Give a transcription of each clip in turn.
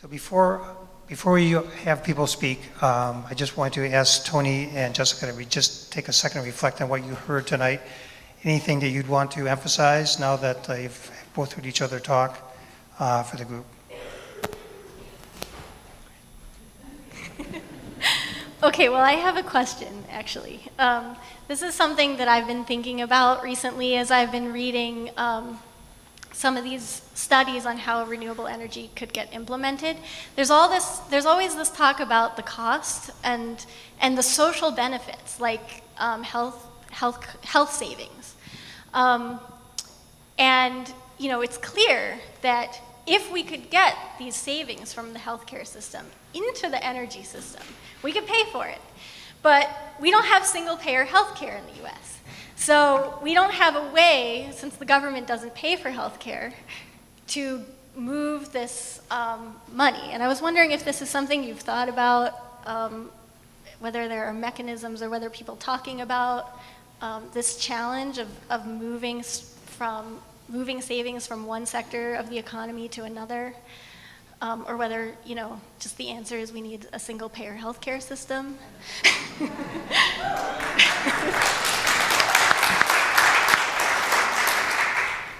So before you have people speak, I just want to ask Tony and Jessica that we just take a second to reflect on what you heard tonight. Anything that you'd want to emphasize now that you've both heard each other talk for the group? Okay, well, I have a question, actually. This is something that I've been thinking about recently as I've been reading some of these studies on how renewable energy could get implemented. There's always this talk about the cost and the social benefits, like health savings. And it's clear that if we could get these savings from the healthcare system into the energy system, we could pay for it. But we don't have single-payer healthcare in the US. So we don't have a way, since the government doesn't pay for healthcare, to move this money. And I was wondering if this is something you've thought about, whether there are mechanisms or whether people talking about this challenge of moving savings from one sector of the economy to another, or whether, just the answer is we need a single-payer healthcare system.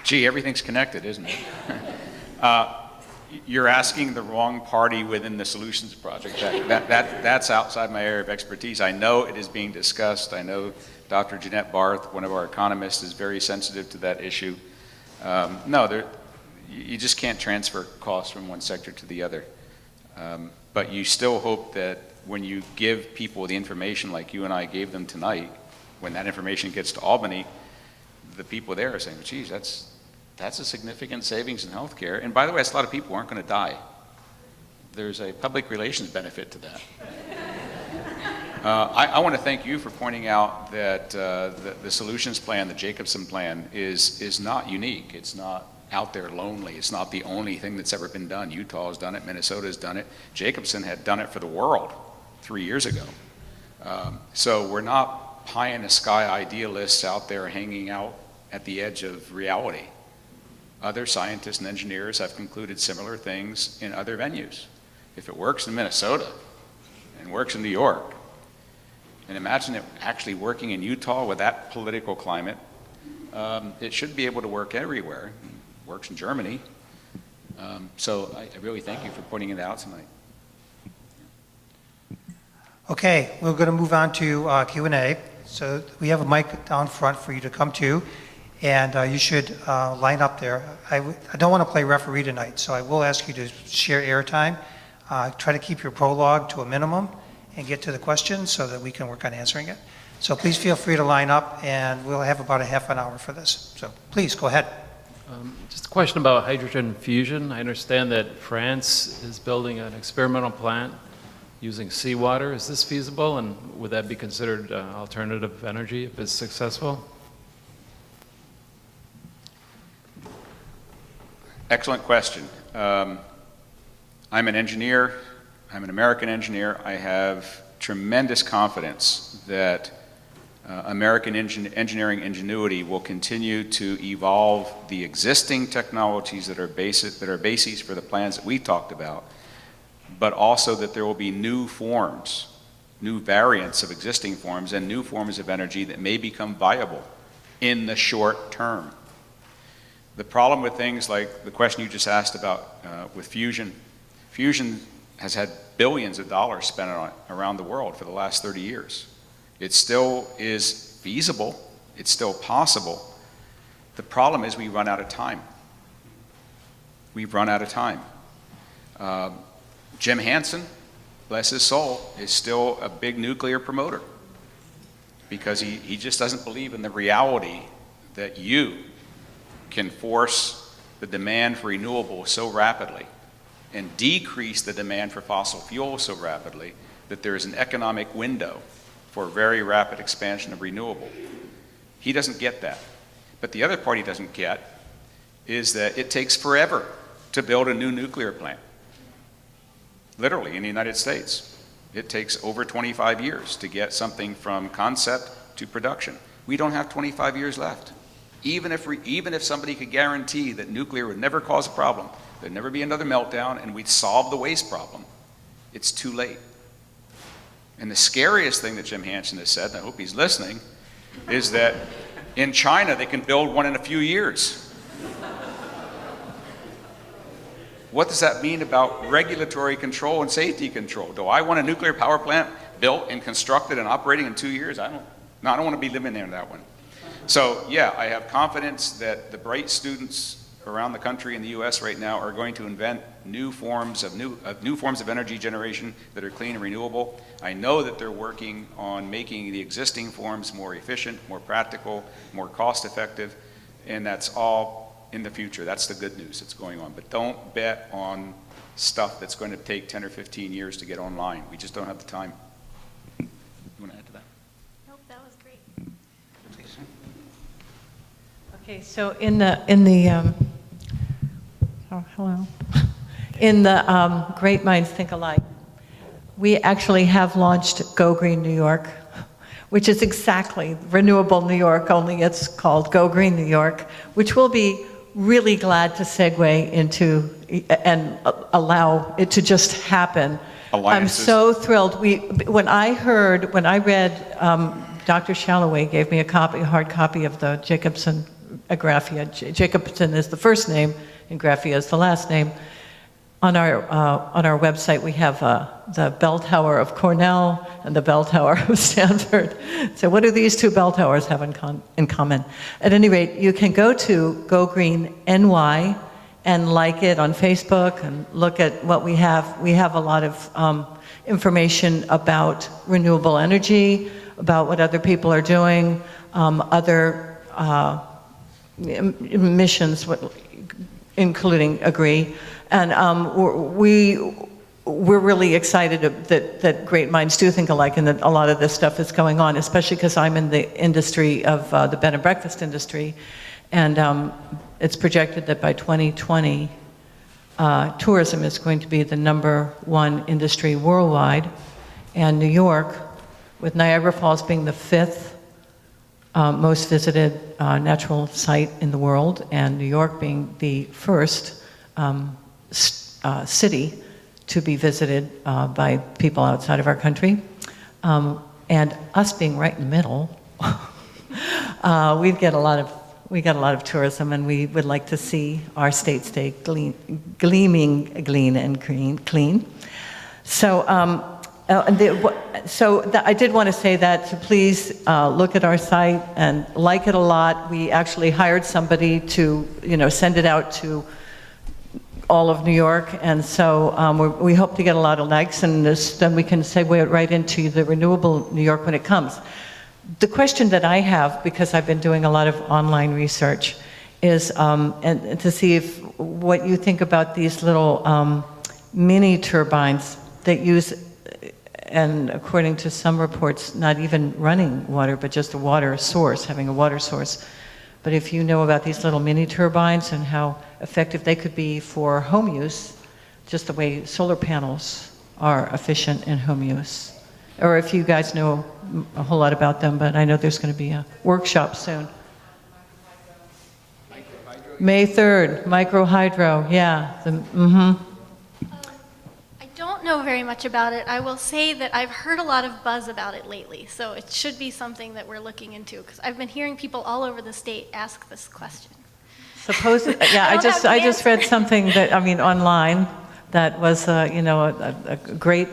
Gee, everything's connected, isn't it? You're asking the wrong party within the Solutions Project. That's outside my area of expertise. I know it is being discussed. I know Dr. Jeanette Barth, one of our economists, is very sensitive to that issue. No, you just can't transfer costs from one sector to the other. But you still hope that when you give people the information like you and I gave them tonight, when that information gets to Albany, the people there are saying, geez, that's a significant savings in healthcare. And by the way, that's a lot of people who aren't going to die. There's a public relations benefit to that. I want to thank you for pointing out that the solutions plan, the Jacobson plan, is not unique. It's not out there lonely. It's not the only thing that's ever been done. Utah has done it. Minnesota has done it. Jacobson had done it for the world 3 years ago. So we're not pie-in-the-sky idealists out there hanging out at the edge of reality. Other scientists and engineers have concluded similar things in other venues. If it works in Minnesota and works in New York, and imagine it actually working in Utah with that political climate, it should be able to work everywhere. It works in Germany. So I really thank you for pointing it out tonight. Okay, we're going to move on to Q&A. So we have a mic down front for you to come to, and you should line up there. I don't want to play referee tonight, so I will ask you to share airtime. Try to keep your prologue to a minimum and get to the questions so that we can work on answering it. So please feel free to line up, and we'll have about a half an hour for this. So please, go ahead. Just a question about hydrogen fusion. I understand that France is building an experimental plant using seawater. Is this feasible, and would that be considered alternative energy if it's successful? Excellent question. I'm an engineer. I'm an American engineer. I have tremendous confidence that American engineering ingenuity will continue to evolve the existing technologies that are bases for the plans that we talked about, but also that there will be new forms, new variants of existing forms, and new forms of energy that may become viable in the short term. The problem with things like the question you just asked about with fusion has had billions of dollars spent on it around the world for the last 30 years. It still is feasible. It's still possible. The problem is we run out of time. We've run out of time. Jim Hansen, bless his soul, is still a big nuclear promoter because he just doesn't believe in the reality that you can force the demand for renewables so rapidly and decrease the demand for fossil fuels so rapidly that there is an economic window for very rapid expansion of renewable. He doesn't get that. But the other part he doesn't get is that it takes forever to build a new nuclear plant. Literally, in the United States, it takes over 25 years to get something from concept to production. We don't have 25 years left. Even if somebody could guarantee that nuclear would never cause a problem, there'd never be another meltdown, and we'd solve the waste problem, it's too late. And the scariest thing that Jim Hansen has said, and I hope he's listening, is that in China they can build one in a few years. What does that mean about regulatory control and safety control? Do I want a nuclear power plant built and constructed and operating in 2 years? I don't want to be living there in that one. So yeah, I have confidence that the bright students around the country in the U.S. right now are going to invent new forms of energy generation that are clean and renewable. I know that they're working on making the existing forms more efficient, more practical, more cost-effective, and that's all in the future. That's the good news that's going on. But don't bet on stuff that's going to take 10 or 15 years to get online. We just don't have the time. You want to add to that? Nope, that was great. Please. Okay, so in the Great Minds Think Alike, we actually have launched Go Green New York, which is exactly Renewable New York, only it's called Go Green New York, which we'll be really glad to segue into and allow it to just happen. Alliances. I'm so thrilled. When I read, Dr. Shalloway gave me a hard copy of the Jacobson Ingraffea. Jacobson is the first name, Ingraffea is the last name. On our website, we have the bell tower of Cornell and the bell tower of Stanford. So what do these two bell towers have in common? At any rate, you can go to Go Green NY and like it on Facebook and look at what we have. We have a lot of information about renewable energy, about what other people are doing, other missions, including AGREE. And we're really excited that great minds do think alike and that a lot of this stuff is going on, especially because I'm in the industry of the bed and breakfast industry. And it's projected that by 2020, tourism is going to be the #1 industry worldwide. And New York, with Niagara Falls being the 5th most visited natural site in the world, and New York being the first city to be visited by people outside of our country, and us being right in the middle, we get a lot of tourism, and we would like to see our state stay gleaming, clean, and clean. So. I did want to say that to please look at our site and like it a lot. We actually hired somebody to, send it out to all of New York, and so we hope to get a lot of likes, and then we can segue it right into the Renewable New York when it comes. The question that I have, because I've been doing a lot of online research, is and to see what you think about these little mini turbines that use, and according to some reports, not even running water, but just a water source, having a water source. But if you know about these little mini turbines and how effective they could be for home use, just the way solar panels are efficient in home use. Or if you guys know a whole lot about them, but I know there's going to be a workshop soon. May 3rd, microhydro, yeah. I don't know very much about it. I will say that I've heard a lot of buzz about it lately, so it should be something that we're looking into, because I've been hearing people all over the state ask this question. Yeah, I just read something that, online, that was, a great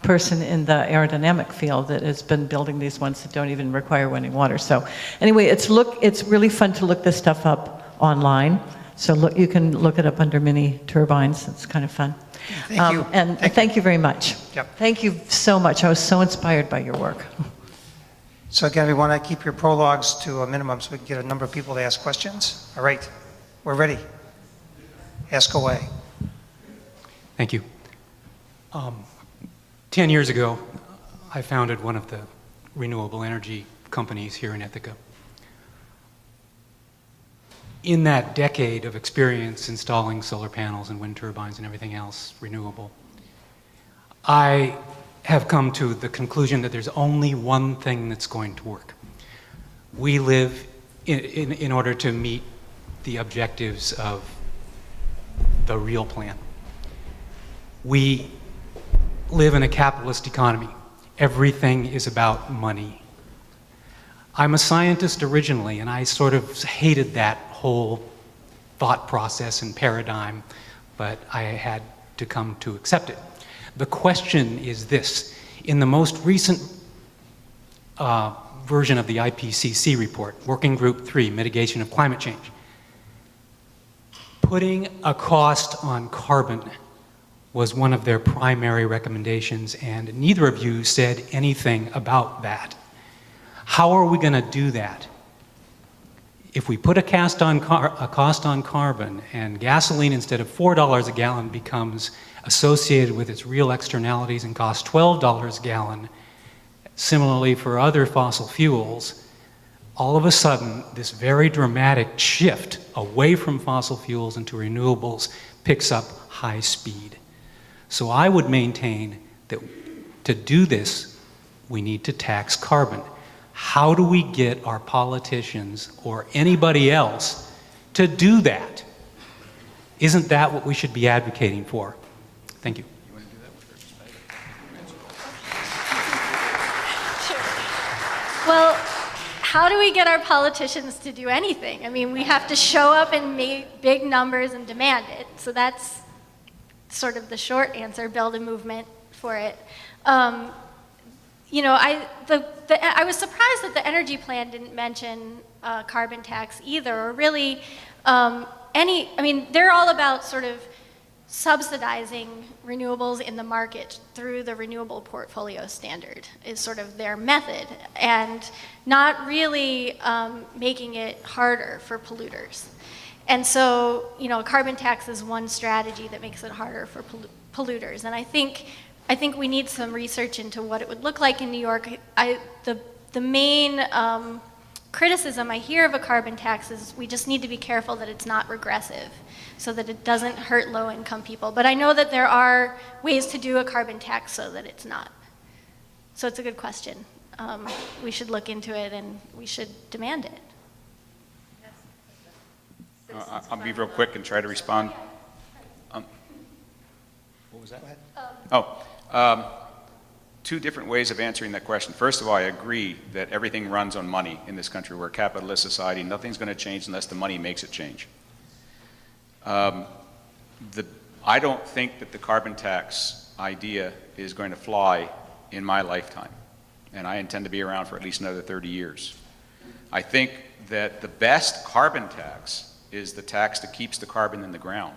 person in the aerodynamic field that has been building these ones that don't even require running water. So anyway, it's really fun to look this stuff up online. So you can look it up under mini turbines. It's kind of fun. Thank you. And thank you very much. Yep. Thank you so much. I was so inspired by your work. So again, we want to keep your prologues to a minimum so we can get a number of people to ask questions. All right, we're ready. Ask away. Thank you. 10 years ago, I founded one of the renewable energy companies here in Ithaca. In that decade of experience installing solar panels and wind turbines and everything else renewable, I have come to the conclusion that there's only one thing that's going to work. We live in order to meet the objectives of the real plan. We live in a capitalist economy. Everything is about money. I'm a scientist originally, and I sort of hated that whole thought process and paradigm, but I had to come to accept it. The question is this: in the most recent version of the IPCC report, Working Group 3, Mitigation of Climate Change, putting a cost on carbon was one of their primary recommendations, and neither of you said anything about that. How are we going to do that? If we put a cost on carbon and gasoline instead of $4 a gallon becomes associated with its real externalities and costs $12 a gallon, similarly for other fossil fuels, all of a sudden this very dramatic shift away from fossil fuels into renewables picks up high speed. So I would maintain that to do this, we need to tax carbon. How do we get our politicians or anybody else to do that? Isn't that what we should be advocating for? Thank you. Sure. Well, how do we get our politicians to do anything? I mean, we have to show up and make big numbers and demand it. So that's sort of the short answer, build a movement for it. You know, I was surprised that the energy plan didn't mention carbon tax either, or really I mean, they're all about sort of subsidizing renewables in the market through the renewable portfolio standard is sort of their method, and not really making it harder for polluters. And so, you know, a carbon tax is one strategy that makes it harder for polluters. And I think we need some research into what it would look like in New York. The main criticism I hear of a carbon tax is we just need to be careful that it's not regressive, so that it doesn't hurt low-income people. But I know that there are ways to do a carbon tax so that it's not. So it's a good question. We should look into it and we should demand it. I'll be real quick and try to respond. What was that? Two different ways of answering that question. First of all, I agree that everything runs on money in this country. We're a capitalist society. Nothing's going to change unless the money makes it change. I don't think that the carbon tax idea is going to fly in my lifetime, and I intend to be around for at least another 30 years. I think that the best carbon tax is the tax that keeps the carbon in the ground.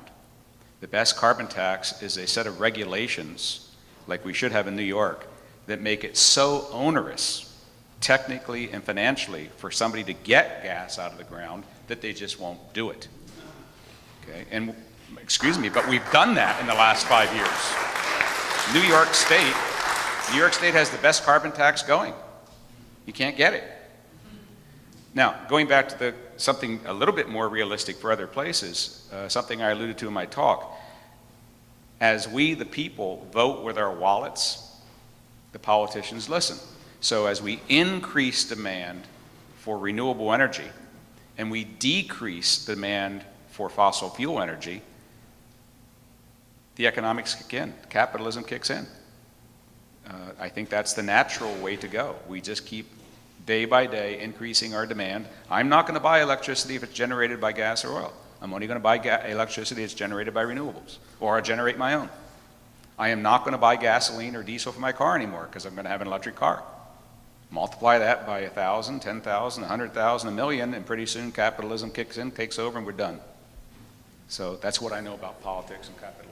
The best carbon tax is a set of regulations, like we should have in New York, that make it so onerous, technically and financially, for somebody to get gas out of the ground that they just won't do it. Okay, and excuse me, but we've done that in the last 5 years. New York State has the best carbon tax going. You can't get it. Now, going back to something a little bit more realistic for other places, something I alluded to in my talk, as we, the people, vote with our wallets, the politicians listen. So as we increase demand for renewable energy and we decrease demand for fossil fuel energy, the economics kick in, capitalism kicks in. I think that's the natural way to go. We just keep day by day increasing our demand. I'm not going to buy electricity if it's generated by gas or oil. I'm only going to buy electricity that's generated by renewables, or I generate my own. I am not going to buy gasoline or diesel for my car anymore because I'm going to have an electric car. Multiply that by 1,000, 10,000, 100,000, a million, and pretty soon capitalism kicks in, takes over, and we're done. So that's what I know about politics and capitalism.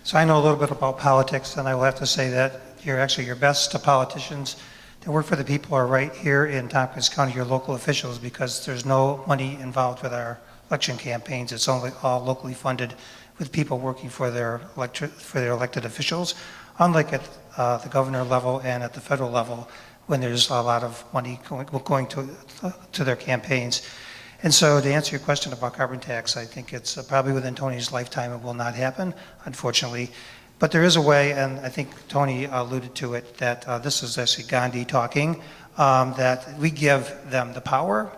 So I know a little bit about politics, and I will have to say that your best politicians that work for the people are right here in Tompkins County, your local officials, because there's no money involved with our election campaigns. It's only all locally funded with people working for their elected officials, unlike at the governor level and at the federal level when there's a lot of money going to their campaigns. And so to answer your question about carbon tax, I think it's probably within Tony's lifetime it will not happen, unfortunately. But there is a way, and I think Tony alluded to it, that this is actually Gandhi talking, that we give them the power.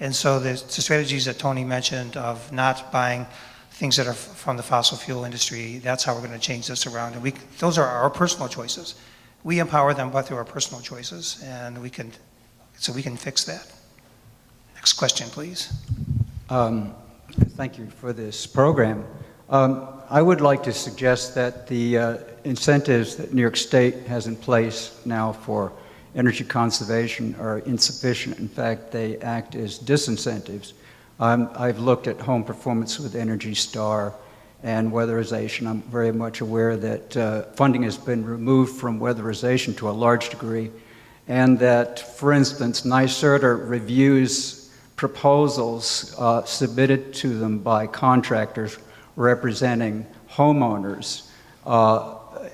And so the strategies that Tony mentioned of not buying things that are from the fossil fuel industry, that's how we're going to change this around. And those are our personal choices. We empower them, but through our personal choices, and we can fix that. Next question, please. Thank you for this program. I would like to suggest that the incentives that New York State has in place now for energy conservation are insufficient. In fact, they act as disincentives. I've looked at home performance with Energy Star and weatherization. I'm very much aware that funding has been removed from weatherization to a large degree, and that, for instance, NYSERDA reviews proposals submitted to them by contractors representing homeowners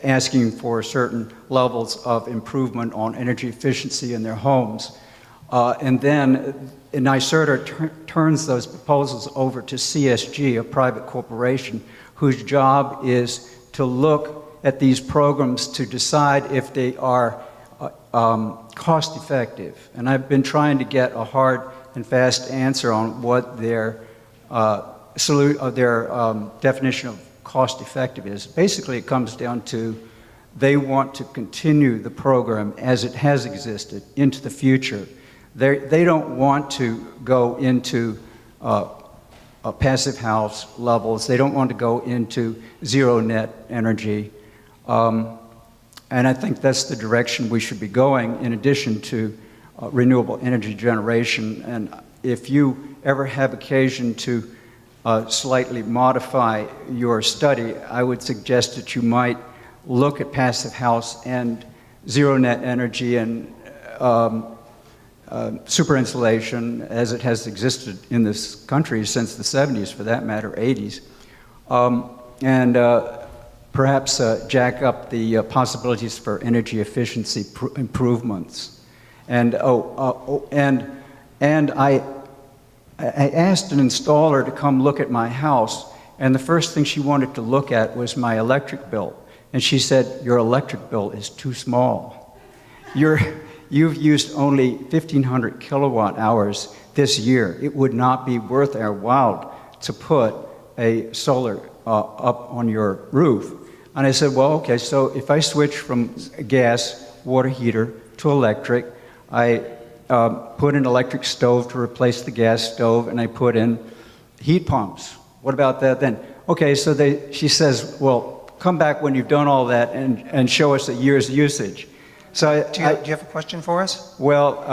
asking for certain levels of improvement on energy efficiency in their homes. And then NYSERDA turns those proposals over to CSG, a private corporation, whose job is to look at these programs to decide if they are cost effective. And I've been trying to get a hard and fast answer on what their definition of cost effective is. Basically, it comes down to they want to continue the program as it has existed into the future. They don't want to go into passive house levels. They don't want to go into zero net energy. And I think that's the direction we should be going, in addition to renewable energy generation. And if you ever have occasion to slightly modify your study, I would suggest that you might look at passive house and zero net energy and super insulation as it has existed in this country since the 70s, for that matter, 80s. And perhaps jack up the possibilities for energy efficiency improvements. And I asked an installer to come look at my house, and the first thing she wanted to look at was my electric bill. And she said, "Your electric bill is too small. You've used only 1,500 kilowatt hours this year. It would not be worth our while to put a solar up on your roof." And I said, well, okay, so if I switch from a gas water heater to electric, I put an electric stove to replace the gas stove, and I put in heat pumps. What about that then? Okay, so she says, well, come back when you've done all that and show us a year's usage. So Do you have a question for us? Well,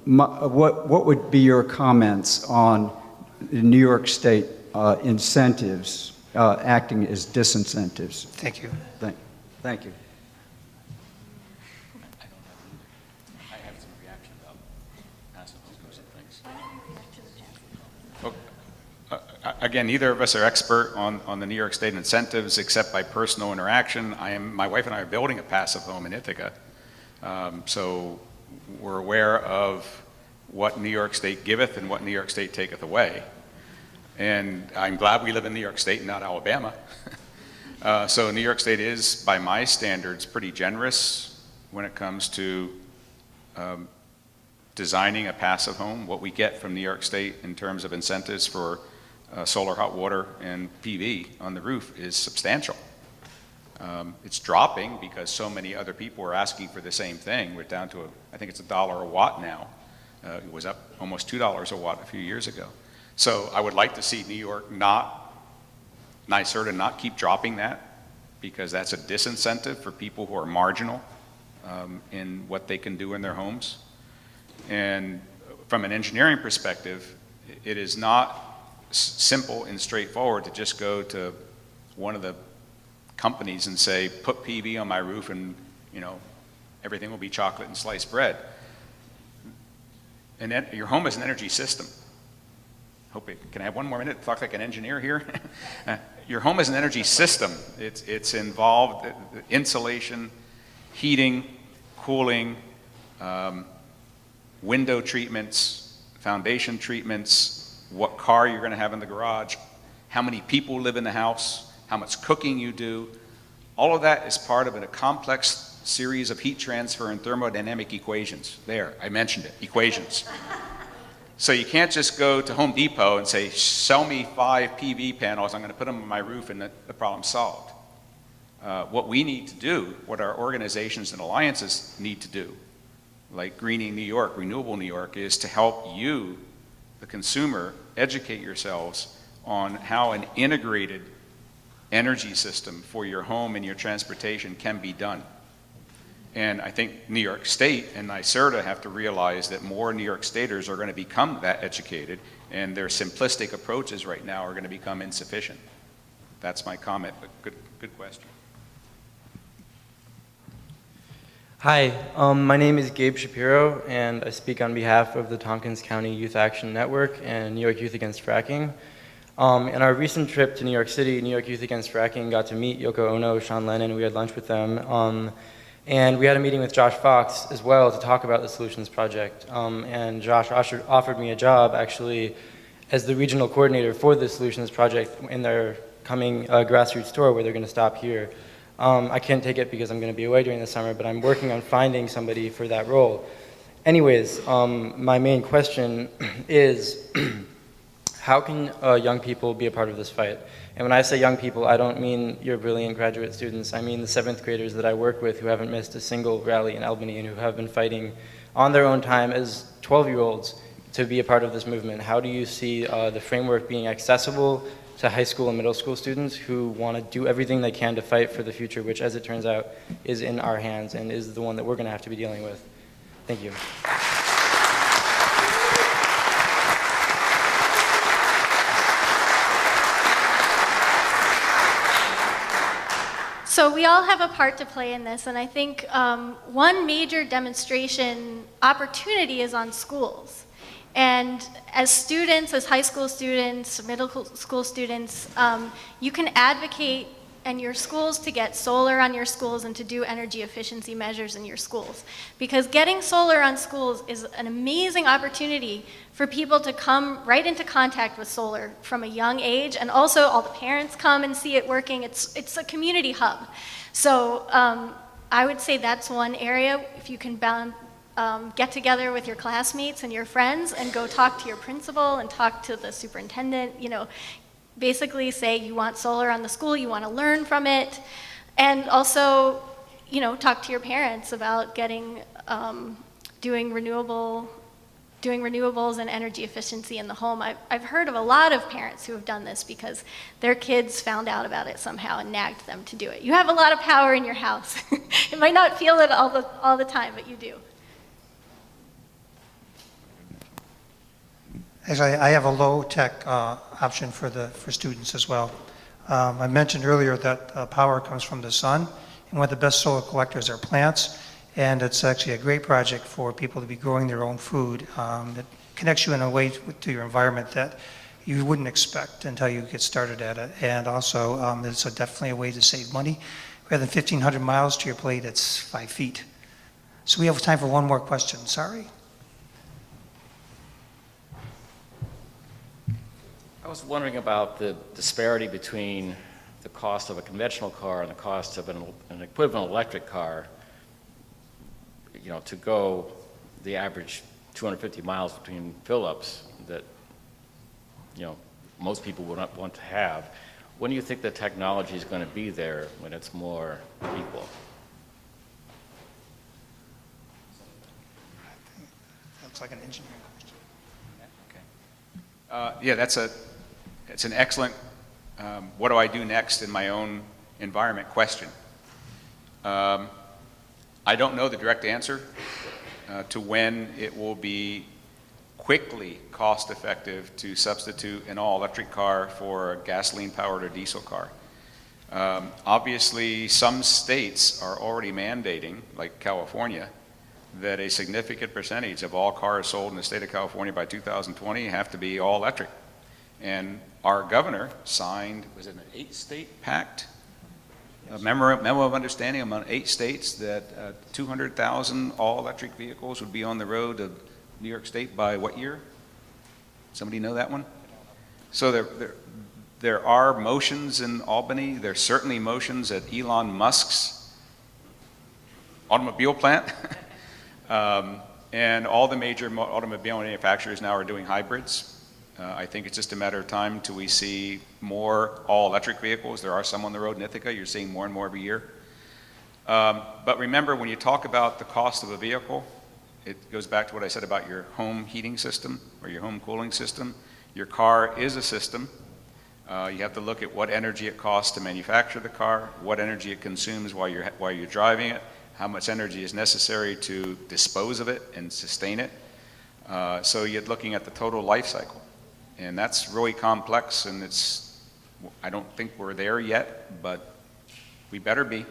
what would be your comments on the New York State incentives acting as disincentives? Thank you. Thank you. I have some reaction about passive homes and things. Again, neither of us are expert on the New York State incentives except by personal interaction. My wife and I are building a passive home in Ithaca. So we're aware of what New York State giveth and what New York State taketh away. And I'm glad we live in New York State and not Alabama. So New York State is, by my standards, pretty generous when it comes to designing a passive home. What we get from New York State in terms of incentives for solar hot water and PV on the roof is substantial. It's dropping because so many other people are asking for the same thing. We're down to, I think it's $1 a watt now. It was up almost $2 a watt a few years ago. So I would like to see New York NYSERDA not keep dropping that, because that's a disincentive for people who are marginal in what they can do in their homes. And from an engineering perspective, it is not simple and straightforward to just go to one of the companies and say, put PV on my roof and everything will be chocolate and sliced bread. And your home is an energy system. Can I have one more minute to talk like an engineer here? Your home is an energy system. It's involved insulation, heating, cooling, window treatments, foundation treatments, what car you're going to have in the garage, how many people live in the house, how much cooking you do, All of that is part of a complex series of heat transfer and thermodynamic equations. There, I mentioned it, equations. So you can't just go to Home Depot and say, sell me 5 PV panels, I'm going to put them on my roof and the problem's solved. What we need to do, what our organizations and alliances need to do, like Greening New York, Renewable New York, is to help you, the consumer, educate yourselves on how an integrated energy system for your home and your transportation can be done. And I think New York State and NYSERDA have to realize that more New York Staters are going to become that educated, and their simplistic approaches right now are going to become insufficient. That's my comment, but good question. Hi, my name is Gabe Shapiro, and I speak on behalf of the Tompkins County Youth Action Network and New York Youth Against Fracking. In our recent trip to New York City, New York Youth Against Fracking got to meet Yoko Ono, Sean Lennon. We had lunch with them. And we had a meeting with Josh Fox as well to talk about the Solutions Project. And Josh offered me a job actually as the regional coordinator for the Solutions Project in their coming grassroots tour where they're going to stop here. I can't take it because I'm going to be away during the summer, but I'm working on finding somebody for that role. Anyways, my main question is how can young people be a part of this fight? And when I say young people, I don't mean your brilliant graduate students. I mean the 7th graders that I work with who haven't missed a single rally in Albany and who have been fighting on their own time as 12-year-olds to be a part of this movement. How do you see the framework being accessible to high school and middle school students who want to do everything they can to fight for the future, which, as it turns out, is in our hands and is the one that we're going to have to be dealing with? Thank you. So we all have a part to play in this, and I think one major demonstration opportunity is on schools. And as students, as high school students, middle school students, you can advocate in your schools to get solar on your schools and to do energy efficiency measures in your schools. Because getting solar on schools is an amazing opportunity for people to come right into contact with solar from a young age, and also all the parents come and see it working. It's a community hub. So I would say that's one area. If you can get together with your classmates and your friends and go talk to your principal and talk to the superintendent, basically say you want solar on the school, you want to learn from it, and also, talk to your parents about doing renewables and energy efficiency in the home. I've heard of a lot of parents who have done this because their kids found out about it somehow and nagged them to do it. You have a lot of power in your house. You might not feel it all the time, but you do. Actually, I have a low-tech option for students as well. I mentioned earlier that power comes from the sun, and one of the best solar collectors are plants, and it's actually a great project for people to be growing their own food that connects you in a way to your environment that you wouldn't expect until you get started at it. And also, it's definitely a way to save money. Rather than 1,500 miles to your plate, it's 5 feet. So we have time for one more question. Sorry. I was wondering about the disparity between the cost of a conventional car and the cost of an equivalent electric car, to go the average 250 miles between fill-ups that, most people would not want to have. When do you think the technology is going to be there when it's more equal? That's like an engineering question. Okay. Yeah, it's an excellent what do I do next in my own environment question. I don't know the direct answer to when it will be quickly cost effective to substitute an all-electric car for a gasoline-powered or diesel car. Obviously, some states are already mandating, like California, that a significant percentage of all cars sold in the state of California by 2020 have to be all electric. And our governor signed, was it an 8-state pact? A memo of understanding among 8 states that 200,000 all-electric vehicles would be on the road of New York State by what year? Somebody know that one? So There are motions in Albany. There's certainly motions at Elon Musk's automobile plant. And all the major automobile manufacturers now are doing hybrids. I think it's just a matter of time till we see more all-electric vehicles. There are some on the road in Ithaca. You're seeing more and more every year. But remember, when you talk about the cost of a vehicle, it goes back to what I said about your home heating system or your home cooling system. Your car is a system. You have to look at what energy it costs to manufacture the car, what energy it consumes while you're driving it, how much energy is necessary to dispose of it and sustain it. So you're looking at the total life cycle. And that's really complex, and I don't think we're there yet, but we better be.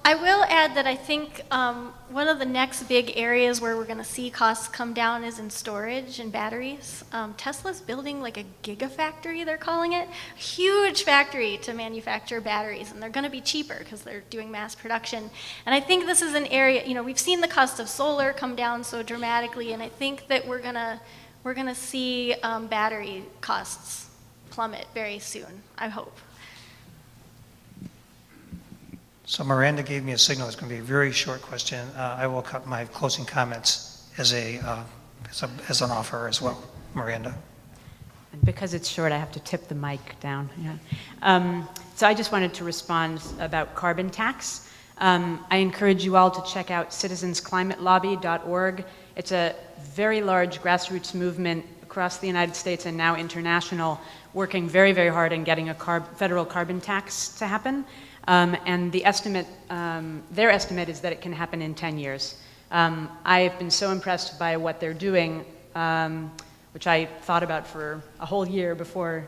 I will add that I think one of the next big areas where we're going to see costs come down is in storage and batteries. Tesla's building like a gigafactory, they're calling it, a huge factory to manufacture batteries, and they're going to be cheaper because they're doing mass production. And I think this is an area, we've seen the cost of solar come down so dramatically, and I think that we're going to see battery costs plummet very soon, I hope. So Miranda gave me a signal. It's going to be a very short question. I will cut my closing comments as an offer as well. Miranda. And because it's short, I have to tip the mic down. Yeah. So I just wanted to respond about carbon tax. I encourage you all to check out citizensclimatelobby.org. It's a very large grassroots movement across the United States and now international, working very, very hard in getting a federal carbon tax to happen. And the estimate, their estimate is that it can happen in 10 years. I have been so impressed by what they're doing, which I thought about for a whole year before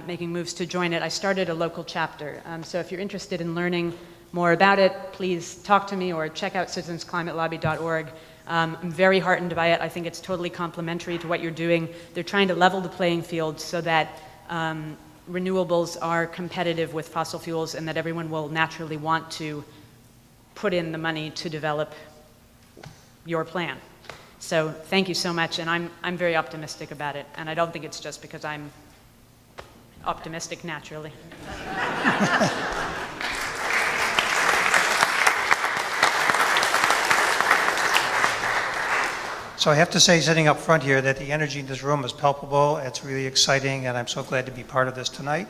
making moves to join it. I started a local chapter. So if you're interested in learning more about it, please talk to me or check out citizensclimatelobby.org. I'm very heartened by it. I think it's totally complementary to what you're doing. They're trying to level the playing field so that renewables are competitive with fossil fuels and that everyone will naturally want to put in the money to develop your plan. So thank you so much, and I'm very optimistic about it, and I don't think it's just because I'm optimistic naturally. So I have to say, sitting up front here, that the energy in this room is palpable. It's really exciting, and I'm so glad to be part of this tonight.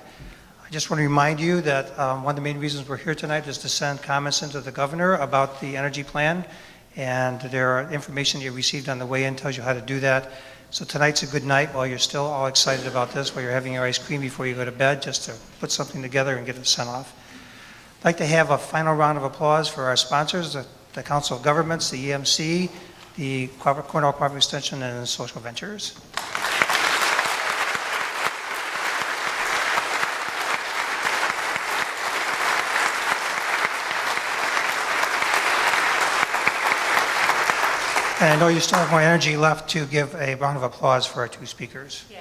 I just want to remind you that one of the main reasons we're here tonight is to send comments into the governor about the energy plan, and there are information you received on the way in tells you how to do that. So tonight's a good night while you're still all excited about this, while you're having your ice cream before you go to bed, just to put something together and get it sent off. I'd like to have a final round of applause for our sponsors, the Council of Governments, the EMC, the Cornell Cooperative Extension, and Social Ventures. And I know you still have more energy left to give a round of applause for our two speakers. Yeah.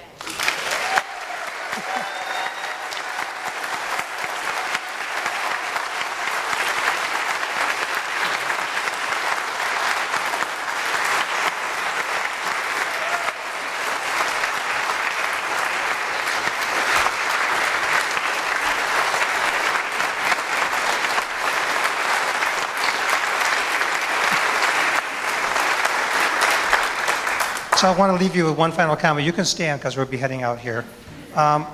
So I want to leave you with one final comment. You can stand because we'll be heading out here. I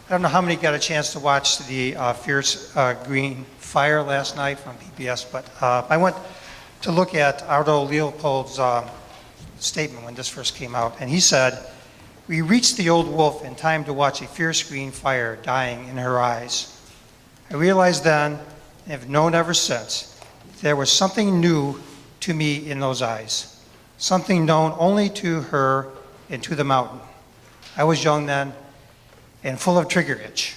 don't know how many got a chance to watch the Fierce Green Fire last night from PBS, but I went to look at Aldo Leopold's statement when this first came out, and he said, "We reached the old wolf in time to watch a fierce green fire dying in her eyes. I realized then, and have known ever since, there was something new to me in those eyes. Something known only to her and to the mountain. I was young then and full of trigger itch.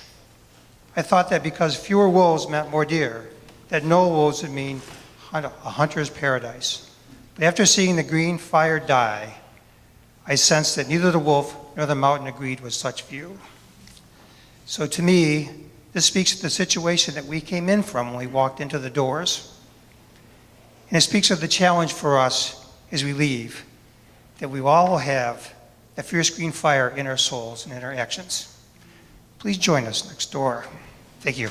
I thought that because fewer wolves meant more deer, that no wolves would mean a hunter's paradise. But after seeing the green fire die, I sensed that neither the wolf nor the mountain agreed with such view." So to me, this speaks to the situation that we came in from when we walked into the doors. And it speaks of the challenge for us as we leave, that we all will have that fierce green fire in our souls and in our actions. Please join us next door. Thank you.